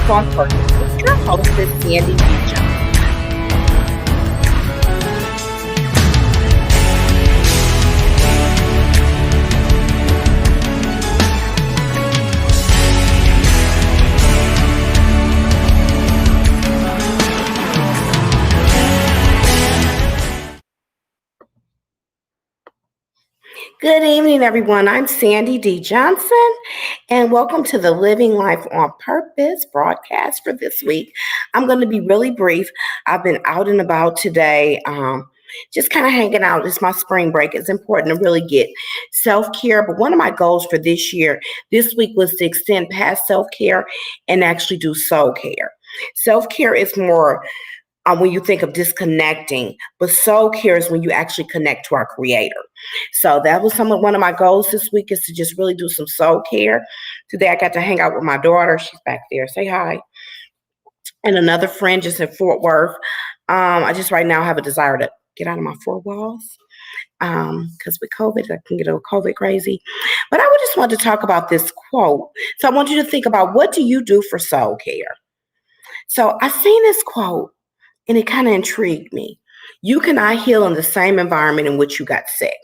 Life on Purpose with your hostess, Sandy D. Johnson. Good evening, everyone. I'm Sandy D. Johnson, and welcome to the Living Life on Purpose broadcast for this week. I'm going to be really brief. I've been out and about today, just kind of hanging out. It's my spring break. It's important to really get self-care, but one of my goals for this week, was to extend past self-care and actually do soul care. Self-care is more when you think of disconnecting, but soul care is when you actually connect to our Creator. So that was one of my goals this week, is to just really do some soul care. Today I got to hang out with my daughter. She's back there. Say hi. And another friend just in Fort Worth. I just right now have a desire to get out of my four walls because with COVID, I can get a little COVID crazy. But I would just want to talk about this quote. So I want you to think about, what do you do for soul care? So I seen this quote, and it kind of intrigued me. You cannot heal in the same environment in which you got sick.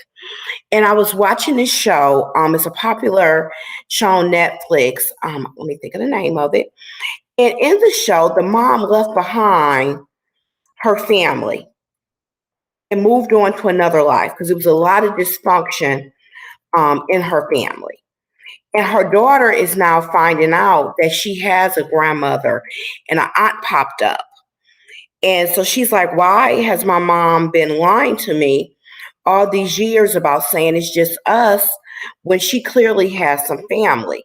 And I was watching this show. It's a popular show on Netflix. Let me think of the name of it. And in the show, the mom left behind her family and moved on to another life because there was a lot of dysfunction in her family. And her daughter is now finding out that she has a grandmother and an aunt popped up. And so she's like, why has my mom been lying to me all these years about saying it's just us when she clearly has some family?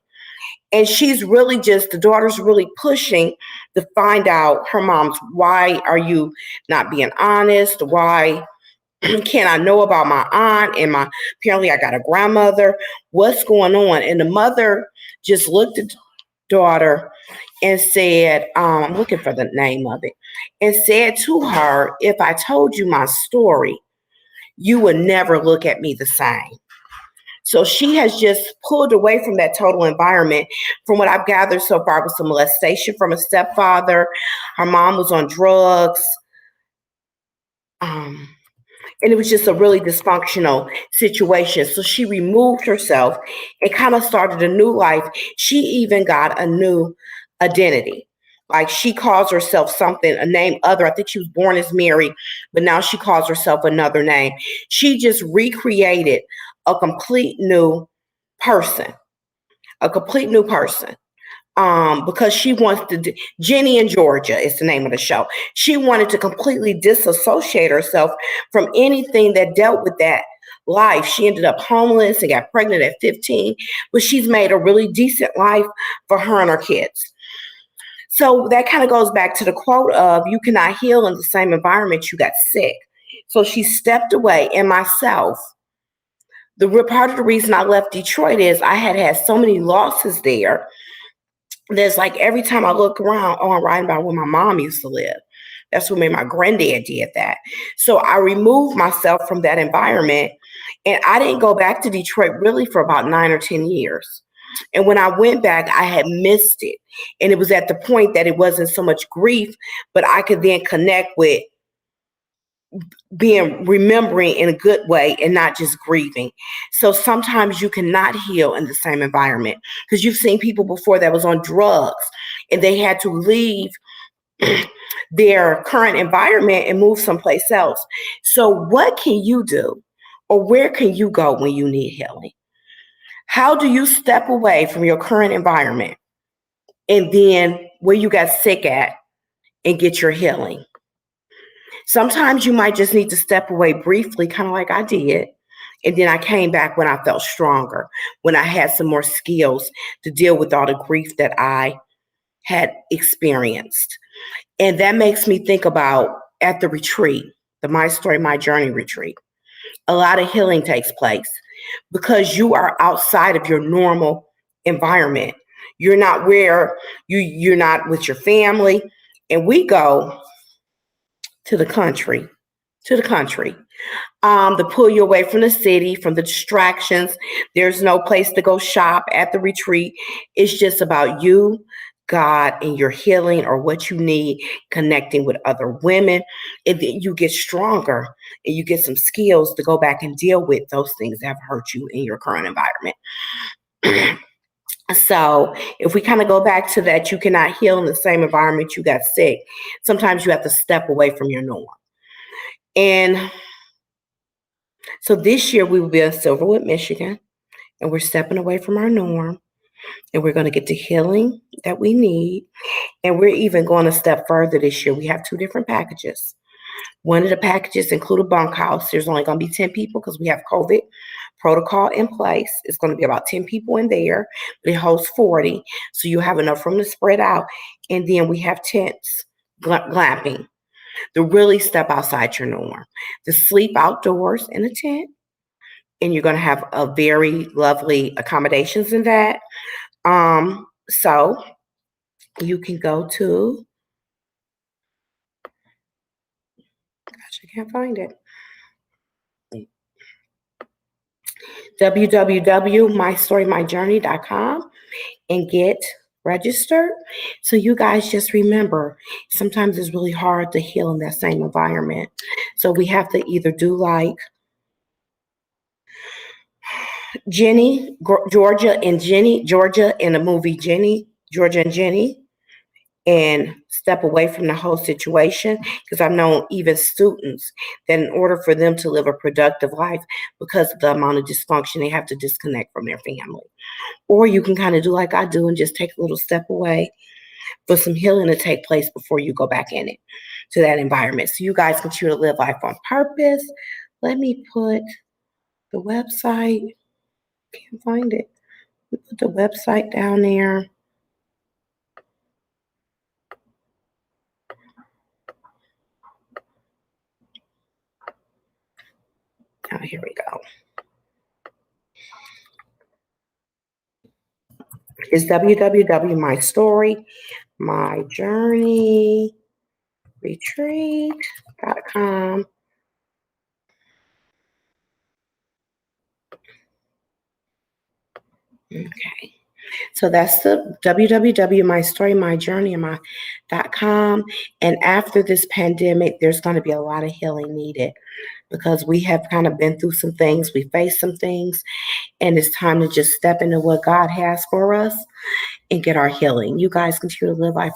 And the daughter's really pushing to find out her mom's, why are you not being honest? Why can't I know about my aunt and apparently I got a grandmother? What's going on? And the mother just looked at the daughter and said, I'm looking for the name of it, and said to her, if I told you my story, you would never look at me the same. So she has just pulled away from that total environment. From what I've gathered so far, with some molestation from a stepfather. Her mom was on drugs. And it was just a really dysfunctional situation. So she removed herself and kind of started a new life. She even got a new identity. Like, she calls herself a name other. I think she was born as Mary, but now she calls herself another name. She just recreated a complete new person. Because she wants to, Jenny in Georgia is the name of the show. She wanted to completely disassociate herself from anything that dealt with that life. She ended up homeless and got pregnant at 15, but she's made a really decent life for her and her kids. So that kind of goes back to the quote of, you cannot heal in the same environment you got sick. So she stepped away. And myself, part of the reason I left Detroit is I had so many losses there. There's like, every time I look around, I'm writing about where my mom used to live. That's what made my granddad did that. So I removed myself from that environment, and I didn't go back to Detroit really for about 9 or 10 years. And when I went back, I had missed it. And it was at the point that it wasn't so much grief, but I could then connect with remembering in a good way and not just grieving. So sometimes you cannot heal in the same environment, because you've seen people before that was on drugs and they had to leave their current environment and move someplace else. So what can you do, or where can you go when you need healing? How do you step away from your current environment and then where you got sick at and get your healing? Sometimes you might just need to step away briefly, kind of like I did. And then I came back when I felt stronger, when I had some more skills to deal with all the grief that I had experienced. And that makes me think about, at the retreat, the My Story, My Journey retreat, a lot of healing takes place because you are outside of your normal environment. You're not you're not with your family. And we go to the country, to pull you away from the city, from the distractions. There's no place to go shop at the retreat. It's just about you, God and your healing or what you need, connecting with other women, and then you get stronger and you get some skills to go back and deal with those things that have hurt you in your current environment. So, if we kind of go back to that, you cannot heal in the same environment you got sick. Sometimes you have to step away from your norm. And so this year we will be in Silverwood, Michigan, and we're stepping away from our norm and we're going to get the healing that we need. And we're even going a step further this year. We have two different packages. One of the packages include a bunkhouse. There's only going to be 10 people because we have COVID protocol in place. It's going to be about 10 people in there, but it holds 40. So you have enough room to spread out. And then we have tents, glamping, to really step outside your norm, to sleep outdoors in a tent. And you're going to have a very lovely accommodations in that. So you can go to, gosh, I can't find it. www.mystorymyjourney.com and get registered. So you guys just remember, sometimes it's really hard to heal in that same environment. So we have to either do like Georgia in the movie Georgia and Jenny, and step away from the whole situation. Because I've known even students that in order for them to live a productive life, because of the amount of dysfunction, they have to disconnect from their family. Or you can kind of do like I do and just take a little step away for some healing to take place before you go back in it to that environment. So you guys continue to live life on purpose. Let me put the website. Can't find it. We put the website down there. Oh, here we go. It's www.mystorymyjourneyretreat.com. Okay. So that's the www.mystorymyjourney.com. And after this pandemic, there's going to be a lot of healing needed because we have kind of been through some things. We faced some things, and it's time to just step into what God has for us and get our healing. You guys continue to live life